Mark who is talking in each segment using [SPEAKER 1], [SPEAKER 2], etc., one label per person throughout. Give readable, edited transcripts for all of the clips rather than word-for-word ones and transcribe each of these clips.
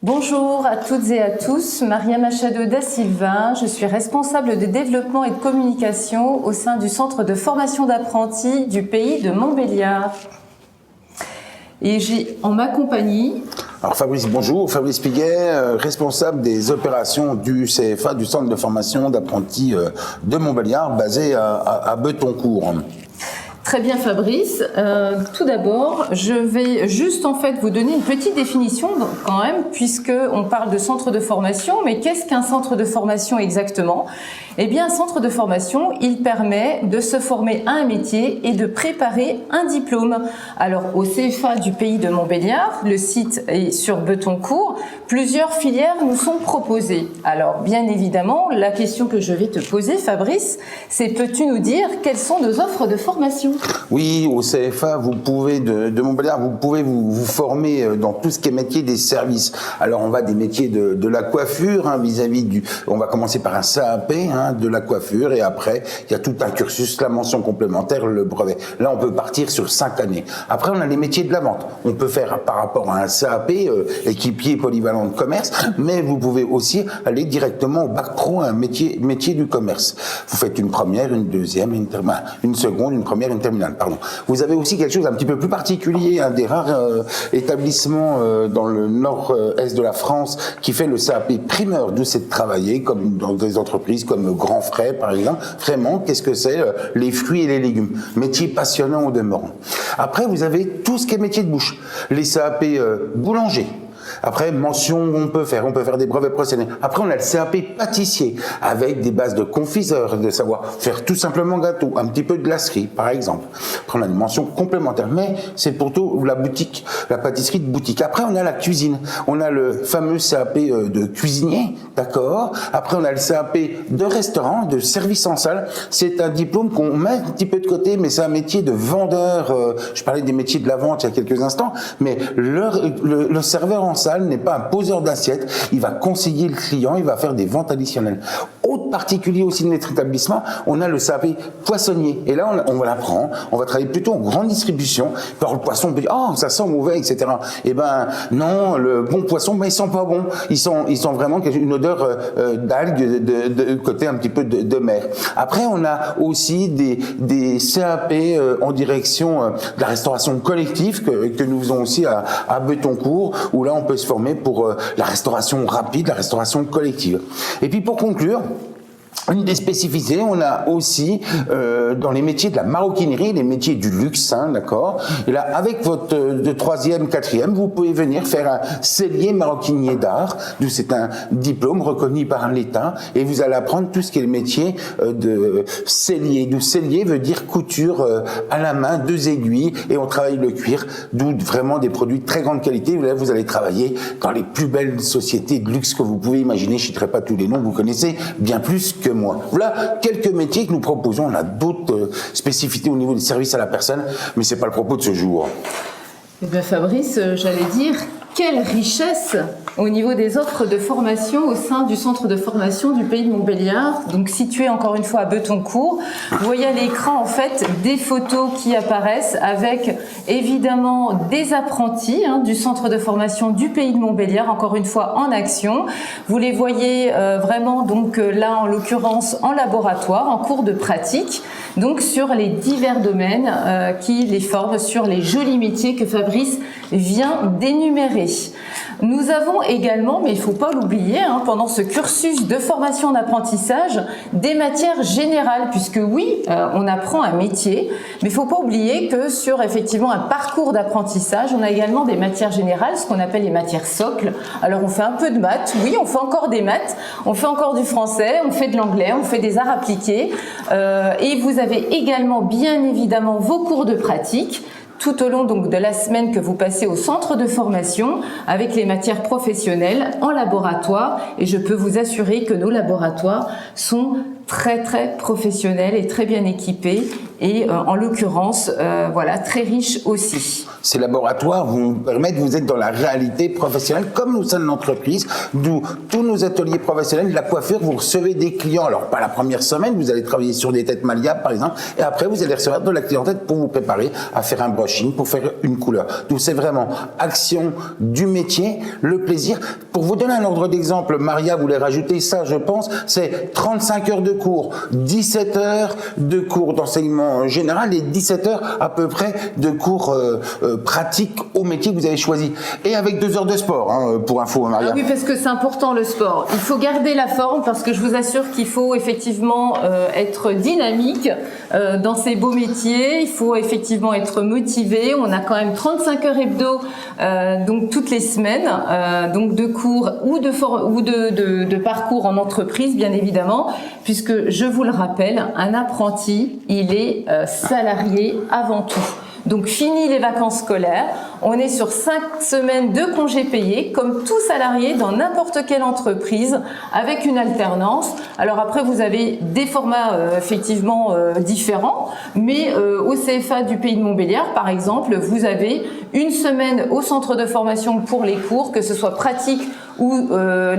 [SPEAKER 1] Bonjour à toutes et à tous, Maria Machado da Silva, je suis responsable de développement et de communication au sein du centre de formation d'apprentis du pays de Montbéliard. Et j'ai en ma compagnie...
[SPEAKER 2] Alors Fabrice, bonjour, Fabrice Piguet, responsable des opérations du CFA, du centre de formation d'apprentis de Montbéliard, basé à Betoncourt.
[SPEAKER 1] Très bien Fabrice, tout d'abord je vais juste en fait vous donner une petite définition quand même, puisque on parle de centre de formation, mais qu'est-ce qu'un centre de formation exactement? Eh bien un centre de formation, il permet de se former à un métier et de préparer un diplôme. Alors au CFA du pays de Montbéliard, le site est sur Betoncourt, plusieurs filières nous sont proposées. Alors bien évidemment, la question que je vais te poser Fabrice, c'est peux-tu nous dire quelles sont nos offres de formation?
[SPEAKER 2] Oui, au CFA, vous pouvez de Montbéliard, vous pouvez vous former dans tout ce qui est métier des services. Alors on va des métiers de la coiffure, vis-à-vis du... On va commencer par un CAP, de la coiffure, et après il y a tout un cursus, la mention complémentaire, le brevet. Là on peut partir sur 5 années. Après on a les métiers de la vente. On peut faire par rapport à un CAP, équipier polyvalent de commerce, mais vous pouvez aussi aller directement au bac pro, un métier du commerce. Vous faites une première, une deuxième, une seconde, une première, une terminale, pardon. Vous avez aussi quelque chose un petit peu plus particulier, un des rares établissements dans le nord-est de la France qui fait le CAP primeur, d'où c'est de travailler, comme dans des entreprises comme Grand Frais, par exemple. Vraiment, qu'est-ce que c'est? Les fruits et les légumes. Métier passionnant au demeurant. Après, vous avez tout ce qui est métier de bouche. Les CAP boulanger. Après, mention, on peut faire des brevets professionnels. Après, on a le CAP pâtissier, avec des bases de confiseur, de savoir faire tout simplement gâteau, un petit peu de glacerie, par exemple. Après, on a une mention complémentaire, mais c'est plutôt la boutique, la pâtisserie de boutique. Après, on a la cuisine. On a le fameux CAP de cuisinier, d'accord. Après, on a le CAP de restaurant, de service en salle. C'est un diplôme qu'on met un petit peu de côté, mais c'est un métier de vendeur. Je parlais des métiers de la vente il y a quelques instants, mais le serveur en salle n'est pas un poseur d'assiettes, il va conseiller le client, il va faire des ventes additionnelles. Autre particulier aussi de notre établissement, on a le CAP poissonnier. Et là, on l'apprend, on va travailler plutôt en grande distribution. Par le poisson, on peut dire, oh, ça sent mauvais, etc. Eh ben, non, le bon poisson, ben, ils sont pas bons. Ils sont vraiment une odeur d'algues, de côté un petit peu de mer. Après, on a aussi des CAP en direction de la restauration collective que nous faisons aussi à Betoncourt, où là, on peut se former pour la restauration rapide, la restauration collective. Et puis pour conclure, une des spécificités, on a aussi dans les métiers de la maroquinerie, les métiers du luxe, d'accord. Et là, avec votre de 3e, 4e, vous pouvez venir faire un sellier maroquinier d'art, d'où c'est un diplôme reconnu par l'État, et vous allez apprendre tout ce qui est le métier de sellier. D'où sellier veut dire couture à la main, 2 aiguilles, et on travaille le cuir, d'où vraiment des produits de très grande qualité. Là, vous allez travailler dans les plus belles sociétés de luxe que vous pouvez imaginer. Je ne citerai pas tous les noms, vous connaissez bien plus que moi. Voilà quelques métiers que nous proposons. On a d'autres spécificités au niveau des services à la personne, mais c'est pas le propos de ce jour.
[SPEAKER 1] Eh bien Fabrice, j'allais dire, quelle richesse au niveau des offres de formation au sein du centre de formation du pays de Montbéliard, donc situé encore une fois à Betoncourt. Vous voyez à l'écran en fait des photos qui apparaissent avec évidemment des apprentis du centre de formation du pays de Montbéliard, encore une fois en action. Vous les voyez vraiment donc là en l'occurrence en laboratoire, en cours de pratique, donc sur les divers domaines qui les forment, sur les jolis métiers que Fabrice vient d'énumérer. Nous avons également, mais il ne faut pas l'oublier, pendant ce cursus de formation d'apprentissage, des matières générales, puisque oui, on apprend un métier, mais il ne faut pas oublier que sur effectivement un parcours d'apprentissage, on a également des matières générales, ce qu'on appelle les matières socles. Alors on fait un peu de maths, oui, on fait encore des maths, on fait encore du français, on fait de l'anglais, on fait des arts appliqués, et vous avez également bien évidemment vos cours de pratique, tout au long donc de la semaine que vous passez au centre de formation avec les matières professionnelles en laboratoire, et je peux vous assurer que nos laboratoires sont très très professionnels et très bien équipés et en l'occurrence voilà, très riches aussi.
[SPEAKER 2] Ces laboratoires vous permettent, vous êtes dans la réalité professionnelle comme au sein de l'entreprise, d'où tous nos ateliers professionnels de la coiffure, vous recevez des clients, alors pas la première semaine, vous allez travailler sur des têtes malléables par exemple, et après vous allez recevoir de la clientèle pour vous préparer à faire un brushing, pour faire une couleur. Donc c'est vraiment action du métier, le plaisir. Pour vous donner un ordre d'exemple, Maria voulait rajouter ça je pense, c'est 35 heures de cours, 17 heures de cours d'enseignement général et 17 heures à peu près de cours pratiques au métier que vous avez choisi. Et avec 2 heures de sport, hein, pour info, Maria.
[SPEAKER 1] Ah oui, parce que c'est important le sport. Il faut garder la forme parce que je vous assure qu'il faut effectivement être dynamique dans ces beaux métiers. Il faut effectivement être motivé. On a quand même 35 heures hebdo, donc toutes les semaines, donc de cours ou de parcours en entreprise, bien évidemment, puisque je vous le rappelle, un apprenti, il est salarié avant tout. Donc fini les vacances scolaires, on est sur 5 semaines de congés payés comme tout salarié dans n'importe quelle entreprise avec une alternance. Alors après vous avez des formats effectivement différents, mais au CFA du Pays de Montbéliard par exemple, vous avez une semaine au centre de formation pour les cours, que ce soit pratique ou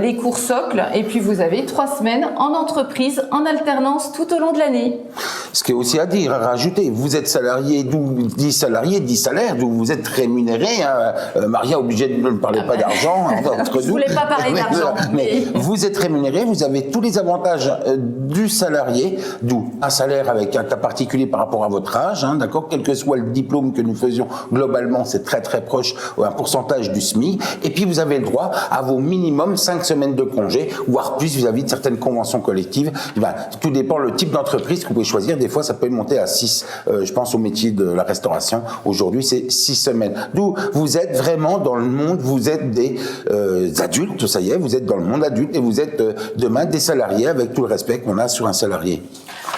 [SPEAKER 1] les cours socles, et puis vous avez 3 semaines en entreprise, en alternance tout au long de l'année.
[SPEAKER 2] Ce qui est aussi à dire, à rajouter, vous êtes salarié, d'où 10 salariés, 10 salaires, d'où vous êtes rémunéré. Hein. Maria, obligée de ne parler pas d'argent.
[SPEAKER 1] Je ne voulais pas parler d'argent.
[SPEAKER 2] Mais vous êtes rémunéré, vous avez tous les avantages du salarié, d'où un salaire avec un cas particulier par rapport à votre âge, hein, d'accord, quel que soit le diplôme que nous faisions, globalement, c'est très très proche, un pourcentage du SMIC. Et puis vous avez le droit à vos minimum 5 semaines de congé, voire plus vis-à-vis de certaines conventions collectives. Ben, tout dépend le type d'entreprise que vous pouvez choisir. Des fois, ça peut monter à 6. Je pense au métier de la restauration. Aujourd'hui, c'est 6 semaines. D'où vous êtes vraiment dans le monde, vous êtes des adultes, ça y est, vous êtes dans le monde adulte et vous êtes demain des salariés avec tout le respect qu'on a sur un salarié.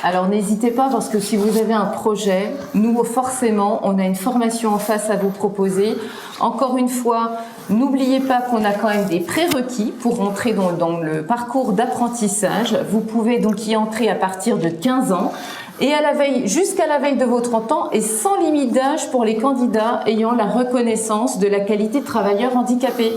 [SPEAKER 1] Alors n'hésitez pas parce que si vous avez un projet, nous forcément, on a une formation en face à vous proposer. Encore une fois, n'oubliez pas qu'on a quand même des prérequis pour rentrer dans le parcours d'apprentissage. Vous pouvez donc y entrer à partir de 15 ans. Et à la veille, jusqu'à la veille de vos 30 ans et sans limite d'âge pour les candidats ayant la reconnaissance de la qualité de travailleur handicapé.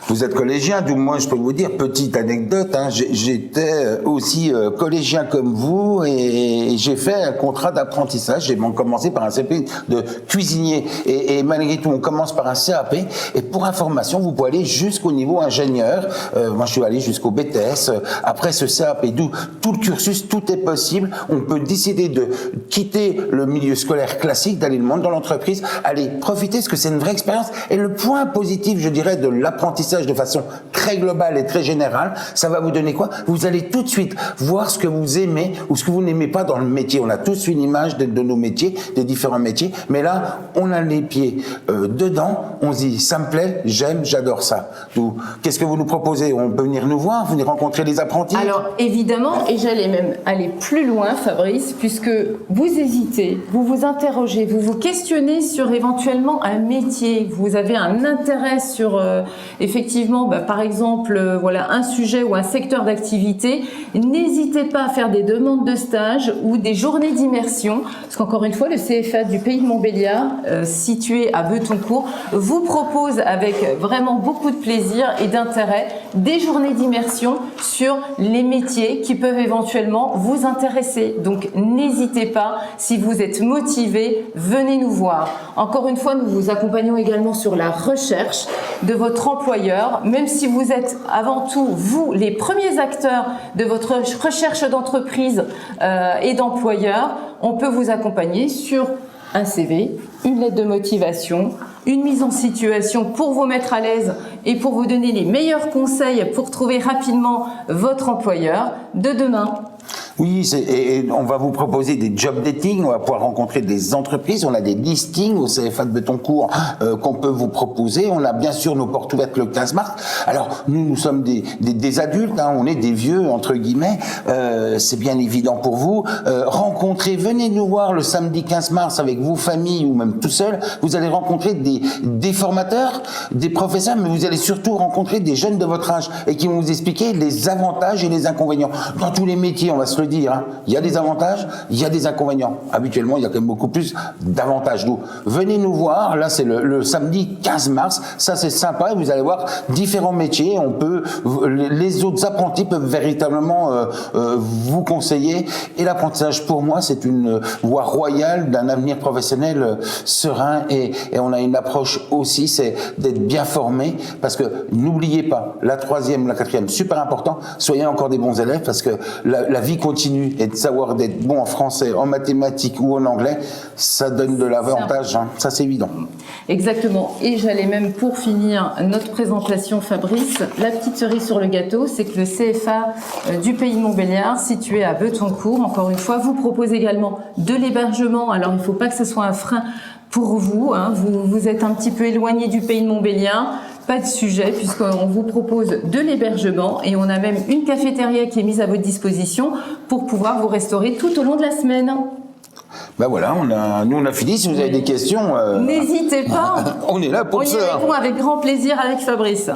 [SPEAKER 2] Vous êtes collégien, d'où moi je peux vous dire, petite anecdote, hein, j'étais aussi collégien comme vous et j'ai fait un contrat d'apprentissage. J'ai commencé par un CP de cuisinier et malgré tout on commence par un CAP et pour information vous pouvez aller jusqu'au niveau ingénieur. Moi je suis allé jusqu'au BTS. Après ce CAP, d'où tout le cursus, tout est possible. On peut décider de quitter le milieu scolaire classique, d'aller le monde dans l'entreprise, aller profiter parce que c'est une vraie expérience. Et le point positif, je dirais, de l'apprentissage de façon très globale et très générale, ça va vous donner quoi? Vous allez tout de suite voir ce que vous aimez ou ce que vous n'aimez pas dans le métier. On a tous une image de nos métiers, des différents métiers, mais là, on a les pieds dedans, on se dit, ça me plaît, j'aime, j'adore ça. Donc, qu'est-ce que vous nous proposez? On peut venir nous voir, venir rencontrer les apprentis?
[SPEAKER 1] Alors, évidemment, et j'allais même aller plus loin, Fabrice, puisque vous hésitez, vous vous interrogez, vous vous questionnez sur éventuellement un métier, vous avez un intérêt sur, effectivement, par exemple, voilà, un sujet ou un secteur d'activité, n'hésitez pas à faire des demandes de stage ou des journées d'immersion, parce qu'encore une fois, le CFA du Pays de Montbéliard, situé à Betoncourt, vous propose avec vraiment beaucoup de plaisir et d'intérêt des journées d'immersion sur les métiers qui peuvent éventuellement vous intéresser. Donc, n'hésitez pas, si vous êtes motivé, venez nous voir. Encore une fois, nous vous accompagnons également sur la recherche de votre employeur, même si vous êtes avant tout, vous, les premiers acteurs de votre recherche d'entreprise et d'employeur, on peut vous accompagner sur un CV, une lettre de motivation, une mise en situation pour vous mettre à l'aise et pour vous donner les meilleurs conseils pour trouver rapidement votre employeur de demain.
[SPEAKER 2] Oui, et on va vous proposer des job dating, on va pouvoir rencontrer des entreprises, on a des listings au CFA de Betoncourt qu'on peut vous proposer, on a bien sûr nos portes ouvertes le 15 mars. Alors nous sommes des adultes, hein, on est des vieux entre guillemets, c'est bien évident pour vous. Rencontrez, venez nous voir le samedi 15 mars avec vos familles ou même tout seul, vous allez rencontrer des formateurs, des professeurs, mais vous allez surtout rencontrer des jeunes de votre âge et qui vont vous expliquer les avantages et les inconvénients. Dans tous les métiers, on va se le dire, hein, il y a des avantages, il y a des inconvénients. Habituellement, il y a quand même beaucoup plus d'avantages. Donc, venez nous voir. Là, c'est le samedi 15 mars. Ça, c'est sympa. Vous allez voir différents métiers. Les autres apprentis peuvent véritablement vous conseiller. Et l'apprentissage, pour moi, c'est une voie royale d'un avenir professionnel serein. Et on a une approche aussi, c'est d'être bien formé. Parce que n'oubliez pas, la 3e, la 4e, super important. Soyez encore des bons élèves parce que la vie continue et de savoir d'être bon en français, en mathématiques ou en anglais, ça donne de l'avantage. Hein. Ça, c'est évident.
[SPEAKER 1] Exactement. Et j'allais même, pour finir notre présentation, Fabrice, la petite cerise sur le gâteau, c'est que le CFA du Pays de Montbéliard, situé à Betoncourt, encore une fois, vous propose également de l'hébergement. Alors, il ne faut pas que ce soit un frein pour vous, hein. Vous êtes un petit peu éloigné du Pays de Montbéliard. Pas de sujet, puisqu'on vous propose de l'hébergement et on a même une cafétéria qui est mise à votre disposition pour pouvoir vous restaurer tout au long de la semaine.
[SPEAKER 2] Ben voilà, nous on a fini. Si vous avez des questions,
[SPEAKER 1] n'hésitez pas.
[SPEAKER 2] On est là pour ça.
[SPEAKER 1] On y répond avec grand plaisir avec Fabrice.